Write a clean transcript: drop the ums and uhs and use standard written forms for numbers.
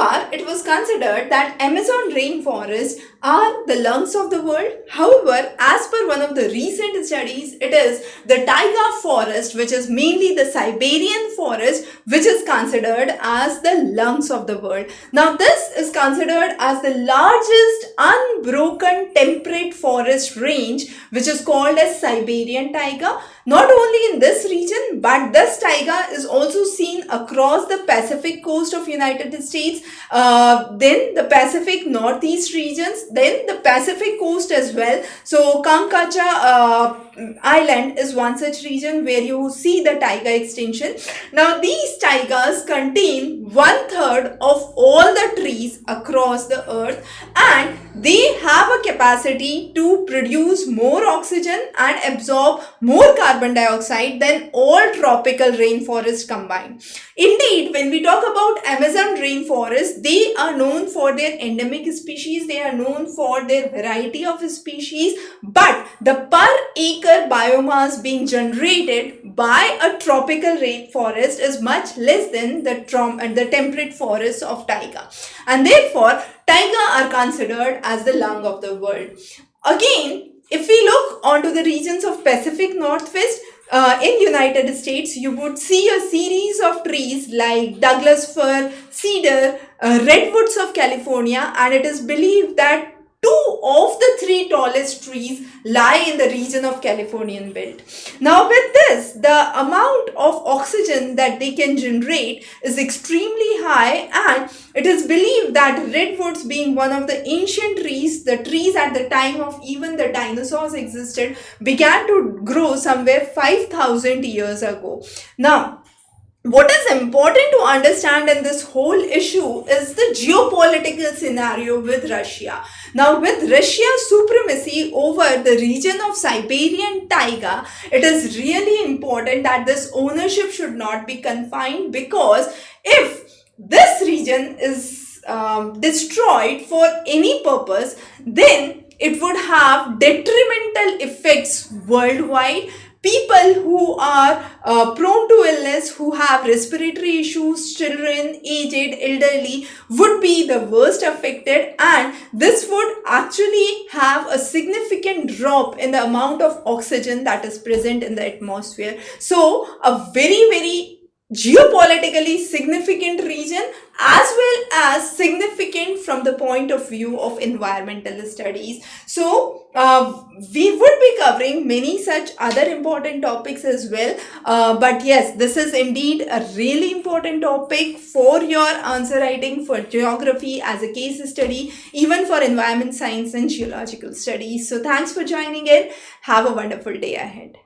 far, it was considered that Amazon rainforests are the lungs of the world. However, as per one of the recent studies, it is the taiga forest, which is mainly the Siberian forest, which is considered as the lungs of the world. Now, this is considered as the largest unbroken temperate forest range, which is called as Siberian taiga. Not only in this region, but this taiga is also seen across the Pacific coast of United States, then the Pacific Northeast regions, then the Pacific coast as well. So Kamchatka Island is one such region where you see the taiga extension. Now these taigas contain 1/3 of all the trees across the earth, and they have a capacity to produce more oxygen and absorb more carbon dioxide than all tropical rainforests combined. Indeed, when we talk about Amazon rainforest, they are known for their endemic species, they are known for their variety of species, but the per acre biomass being generated by a tropical rainforest is much less than the temperate forests of taiga, and therefore taiga are considered as the lung of the world. Again, if we look onto the regions of Pacific Northwest, in United States, you would see a series of trees like Douglas fir, cedar, redwoods of California, and it is believed that 2 of the 3 tallest trees lie in the region of Californian belt. Now with this, the amount of oxygen that they can generate is extremely high, and it is believed that redwoods, being one of the ancient trees, the trees at the time of even the dinosaurs existed, began to grow somewhere 5,000 years ago. Now, what is important to understand in this whole issue is the geopolitical scenario with Russia. Now, with Russia's supremacy over the region of Siberian taiga, it is really important that this ownership should not be confined, because if this region is destroyed for any purpose, then it would have detrimental effects worldwide. People who are prone to illness, who have respiratory issues, children, aged, elderly, would be the worst affected, and this would actually have a significant drop in the amount of oxygen that is present in the atmosphere. So, a very, very geopolitically significant region, as well as significant from the point of view of environmental studies. So, we would be covering many such other important topics as well. But yes, this is indeed a really important topic for your answer writing, for geography as a case study, even for environment science and geological studies. So, thanks for joining in. Have a wonderful day ahead.